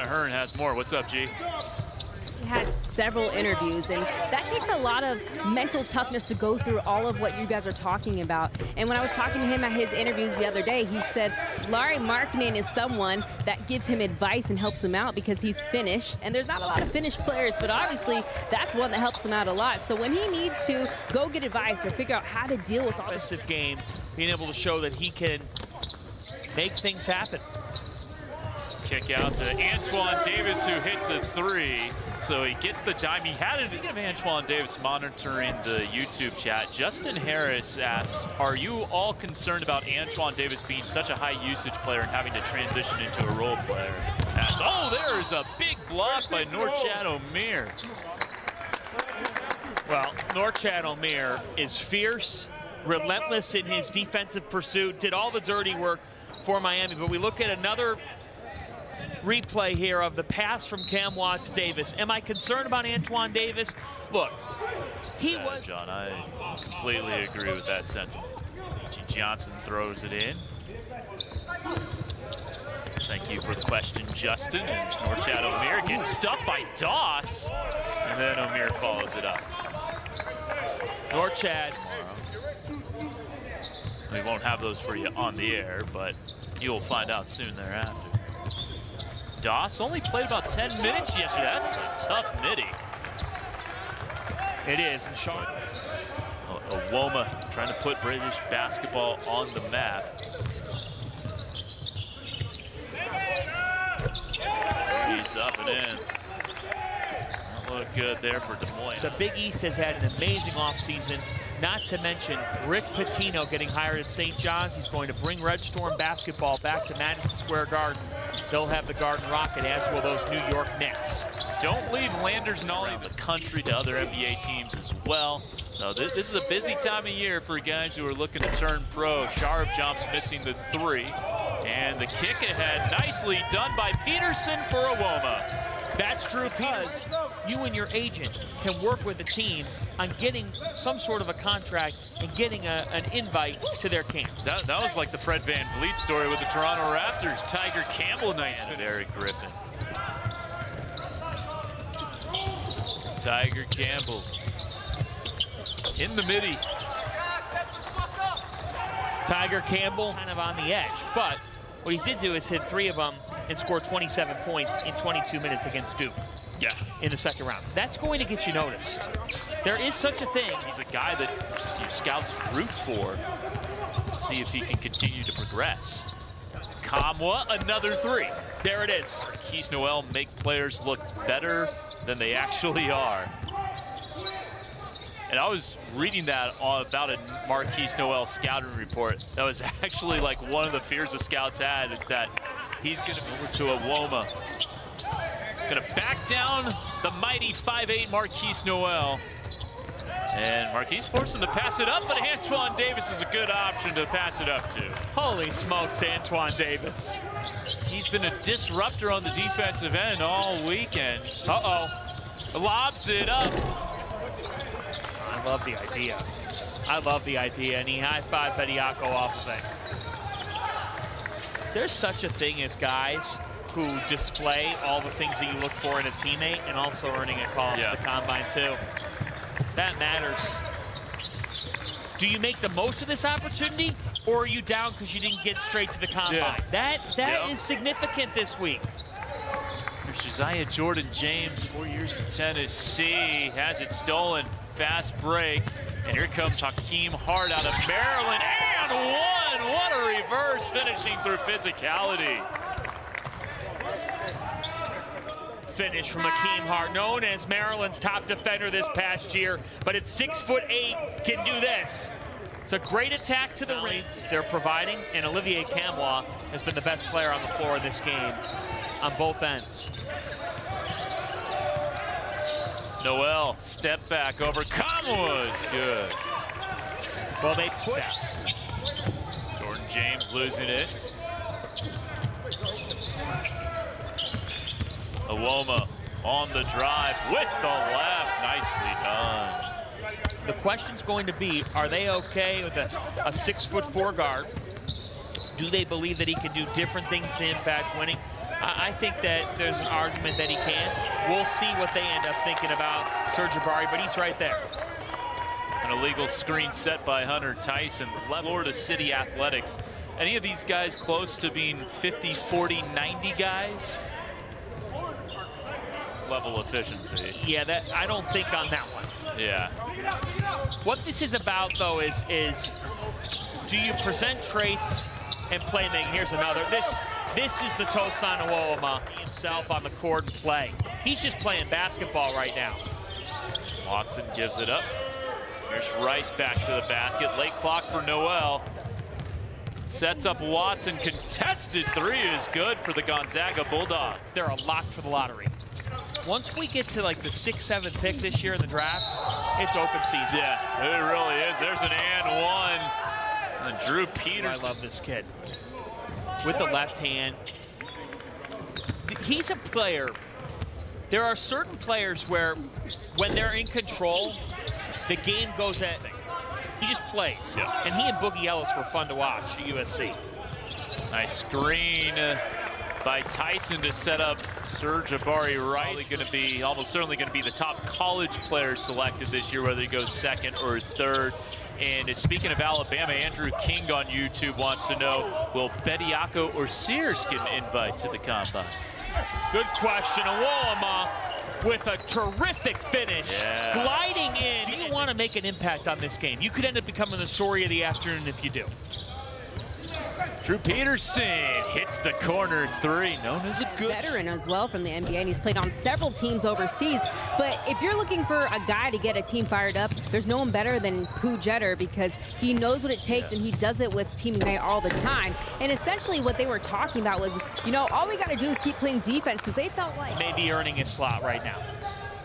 Ahern has more. What's up, G? He had several interviews, and that takes a lot of mental toughness to go through all of what you guys are talking about. And when I was talking to him at his interviews the other day, he said Larry Markkinen is someone that gives him advice and helps him out because he's Finnish, and there's not a lot of Finnish players, but obviously that's one that helps him out a lot. So when he needs to go get advice or figure out how to deal with all this offensive game, being able to show that he can make things happen. Kick out to Antoine Davis, who hits a 3. So he gets the dime. He had it. Speaking of Antoine Davis monitoring the YouTube chat, Justin Harris asks, are you all concerned about Antoine Davis being such a high usage player and having to transition into a role player? Asks, oh, there's a big block by Norchad Omier. Well, Norchad Omier is fierce, relentless in his defensive pursuit, did all the dirty work for Miami. But we look at another replay here of the pass from Campbell to Davis. Am I concerned about Antoine Davis? Look, he was... John, I completely agree with that sentiment. Johnson throws it in. Thank you for the question, Justin. And Norchad Omier gets stuffed by Doss, and then Omier follows it up. Norchad. We won't have those for you on the air, but you'll find out soon thereafter. Doss only played about 10 minutes yesterday. That's a tough nitty. It is. And Sean. Awoma trying to put British basketball on the map. He's up and in. That looked good there for Des Moines. The Big East has had an amazing offseason. Not to mention Rick Pitino getting hired at St. John's. He's going to bring Red Storm basketball back to Madison Square Garden. They'll have the Garden Rocket, as will those New York Nets. Don't leave Landers Nolly the country to other NBA teams as well. So this is a busy time of year for guys who are looking to turn pro. Sharp jumps missing the 3. And the kick ahead, nicely done by Peterson for Awoma. That's true, because you and your agent can work with the team on getting some sort of a contract and getting an invite to their camp. That was like the Fred VanVleet story with the Toronto Raptors. Tyger Campbell, nice fit. Eric Griffin. Tyger Campbell in the midi. Tyger Campbell kind of on the edge, but what he did do is hit 3 of them and score 27 points in 22 minutes against Duke. Yeah, in the second round. That's going to get you noticed. There is such a thing. He's a guy that your scouts root for. See if he can continue to progress. Kamwa, another 3. There it is. Marquis Nowell make players look better than they actually are. And I was reading that about a Marquis Nowell scouting report. That was actually like one of the fears the scouts had, is that he's going to go over to Awoma. Going to back down the mighty 5'8" Marquis Nowell. And Marquis forced him to pass it up, but Antoine Davis is a good option to pass it up to. Holy smokes, Antoine Davis. He's been a disruptor on the defensive end all weekend. Uh-oh. Lobs it up. I love the idea. I love the idea, and he high-fived Bediako off of it. There's such a thing as guys who display all the things that you look for in a teammate and also earning a call to the combine too. That matters. Do you make the most of this opportunity, or are you down because you didn't get straight to the combine? That is significant this week. Here's Josiah Jordan-James, 4 years in Tennessee, has it stolen. Fast break, and here comes Hakeem Hart out of Maryland, and one! What a reverse, finishing through physicality. Finish from Hakeem Hart, known as Maryland's top defender this past year, but at 6'8", can do this. It's a great attack to the ring they're providing, and Olivier Campbell has been the best player on the floor in this game on both ends. Nowell, step back over Kamwa is good. Well, they pushed. Jordan-James losing it. Awoma on the drive with the left, nicely done. The question's going to be, are they okay with a 6'4" guard? Do they believe that he can do different things to impact winning? I think that there's an argument that he can. We'll see what they end up thinking about Serge Jabari, but he's right there. An illegal screen set by Hunter Tyson. Florida City Athletics. Any of these guys close to being 50, 40, 90 guys? Level efficiency. Yeah, that I don't think on that one. Yeah. What this is about, though, is do you present traits and playmaking? Here's another. This is the Tosan Nowell himself on the court and play. He's just playing basketball right now. Watson gives it up. Here's Rice back to the basket. Late clock for Nowell. Sets up Watson. Contested three is good for the Gonzaga Bulldog. They're a lock for the lottery. Once we get to like the 6th, 7th pick this year in the draft, it's open season. Yeah, it really is. There's an and one. And Drew Peters. I love this kid. With the left hand. He's a player. There are certain players where when they're in control, the game goes at, he just plays. Yeah. And he and Boogie Ellis were fun to watch at USC. Nice screen by Tyson to set up Serge Jabari Rice. Almost certainly going to be the top college player selected this year, whether he goes 2nd or 3rd. And speaking of Alabama, Andrew King on YouTube wants to know, will Bediako or Sears get an invite to the combine? Good question. Nowell with a terrific finish, gliding in. Do you want to make an impact on this game? You could end up becoming the story of the afternoon if you do. Drew Peterson hits the corner three, known as a good veteran as well from the NBA, and he's played on several teams overseas. But if you're looking for a guy to get a team fired up, there's no one better than Pooh Jeter, because he knows what it takes and he does it with Team USA all the time. And essentially what they were talking about was, you know, all we got to do is keep playing defense, because they felt like maybe earning his slot right now.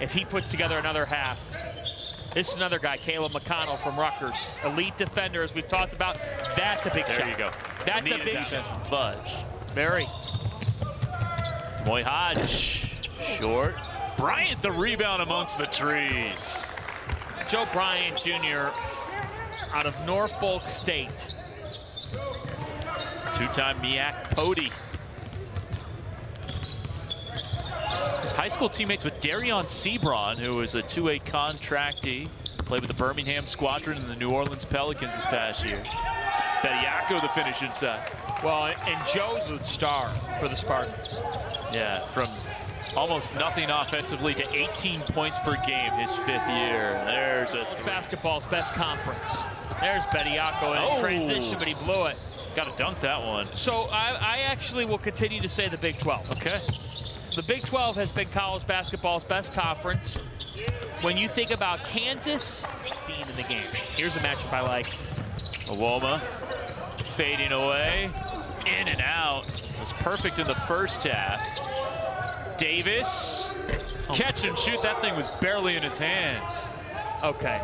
If he puts together another half. This is another guy, Caleb McConnell from Rutgers. Elite defender, as we've talked about. That's a big shot. There you go. That's a big shot. From Fudge. Very. Moy Hodge, short. Bryant the rebound amongst the trees. Joe Bryant Jr. out of Norfolk State. Two-time MEAC Pody. His high school teammates with Darion Sebron, who was a 2A contractee, played with the Birmingham Squadron and the New Orleans Pelicans this past year. Bediako the finish inside. Well, and Joe's a star for the Spartans. Yeah, from almost nothing offensively to 18 points per game his 5th year. There's a basketball's best conference. There's Bediako in transition, but he blew it. Got to dunk that one. So I actually will continue to say the Big 12. Okay. The Big 12 has been college basketball's best conference. When you think about Kansas, steam in the game. Here's a matchup I like. Nowell fading away, in and out. It was perfect in the first half. Davis, catch and shoot. That thing was barely in his hands. Okay.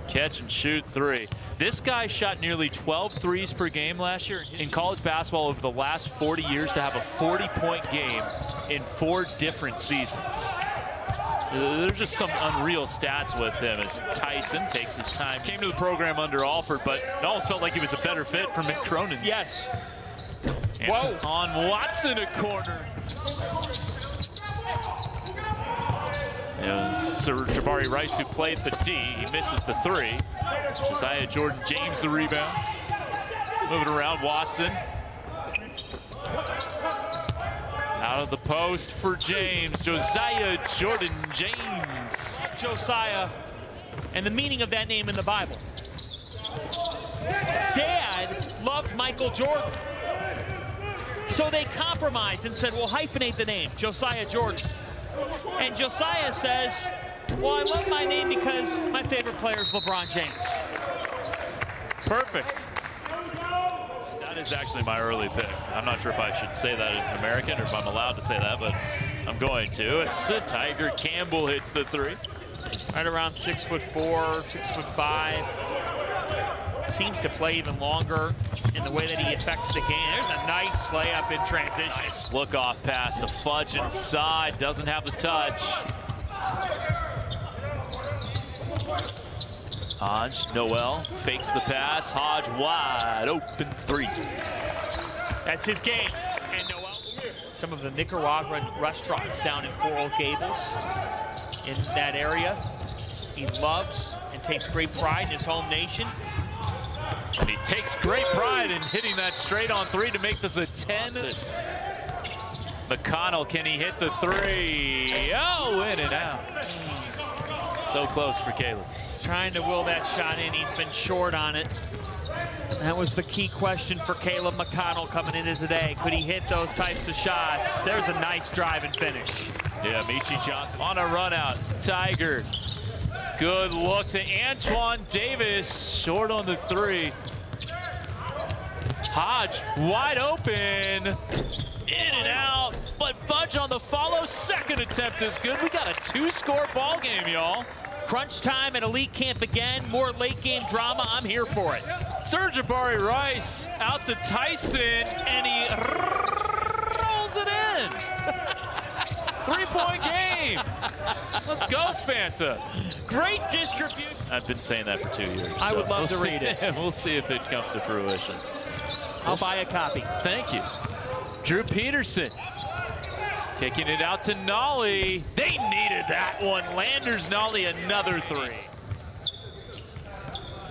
Catch and shoot three. This guy shot nearly 12 threes per game last year. In college basketball over the last 40 years, to have a 40-point game in 4 different seasons. There's just some unreal stats with him as Tyson takes his time. Came to the program under Alford, but it almost felt like he was a better fit for Mick Cronin. Yes. Whoa. On Watson a corner. Serge Jabari Rice, who played the D, he misses the 3. Josiah Jordan James the rebound. Moving around, Watson. Out of the post for James. Josiah Jordan James. Josiah, and the meaning of that name in the Bible. Dad loved Michael Jordan. So they compromised and said, we'll hyphenate the name, Josiah Jordan. And Josiah says, well, I love my name because my favorite player is LeBron James. Perfect. That is actually my early pick. I'm not sure if I should say that as an American or if I'm allowed to say that, but I'm going to. It's Tyger. Campbell hits the 3. Right around 6'4", 6'5". Seems to play even longer in the way that he affects the game. There's a nice layup in transition. Nice look-off pass to Fudge inside. Doesn't have the touch. Hodge, Nowell fakes the pass. Hodge wide open three. That's his game. And Nowell, some of the Nicaraguan restaurants down in Coral Gables, in that area, he loves and takes great pride in his home nation. And he takes great pride in hitting that straight on three to make this a 10. McConnell, can he hit the three? Oh, in and out. So close for Caleb. He's trying to will that shot in. He's been short on it. That was the key question for Caleb McConnell coming into today. Could he hit those types of shots? There's a nice drive and finish. Yeah, Michi Johnson on a run out. Tyger. Good look to Antoine Davis. Short on the three. Hodge wide open. In and out. But Fudge on the follow. Second attempt is good. We got a 2-score ball game, y'all. Crunch time at Elite Camp again. More late game drama. I'm here for it. Serge-Jabari Rice out to Tyson, and he rolls it in. 3-point game. Let's go, Fanta. Great distribution. I've been saying that for 2 years. I would love to read it. We'll see if it comes to fruition. I'll buy a copy. Thank you. Drew Peterson. Kicking it out to Nolly. They needed that one. Landers Nolly, another three.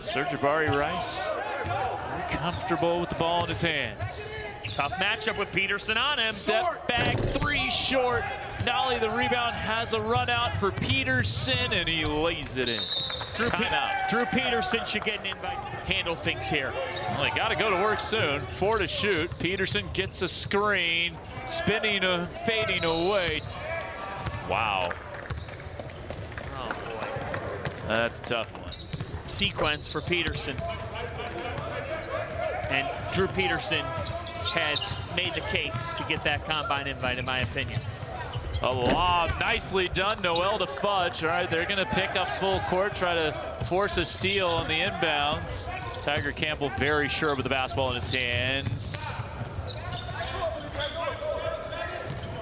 Serge-Jabari Rice, very comfortable with the ball in his hands. Tough matchup with Peterson on him. Step back, three short. Nolly, the rebound, has a run out for Peterson, and he lays it in. Drew Peterson should get an invite to handle things here. Well, they got to go to work soon. 4 to shoot. Peterson gets a screen, spinning, fading away. Wow. Oh, boy. That's a tough one. Sequence for Peterson. And Drew Peterson has made the case to get that combine invite, in my opinion. A lob, nicely done. Nowell to Fudge. All right, they're going to pick up full court, try to force a steal on the inbounds. Tyger Campbell very sure with the basketball in his hands.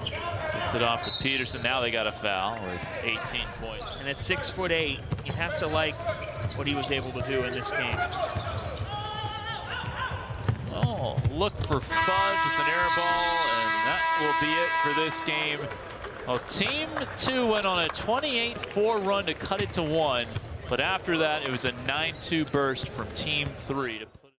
Gets it off to Peterson. Now they got a foul with 18 points. And at 6'8", you have to like what he was able to do in this game. Oh, look for Fudge. It's an air ball, and that will be it for this game. Well, Team 2 went on a 28-4 run to cut it to 1, but after that, it was a 9-2 burst from Team 3 to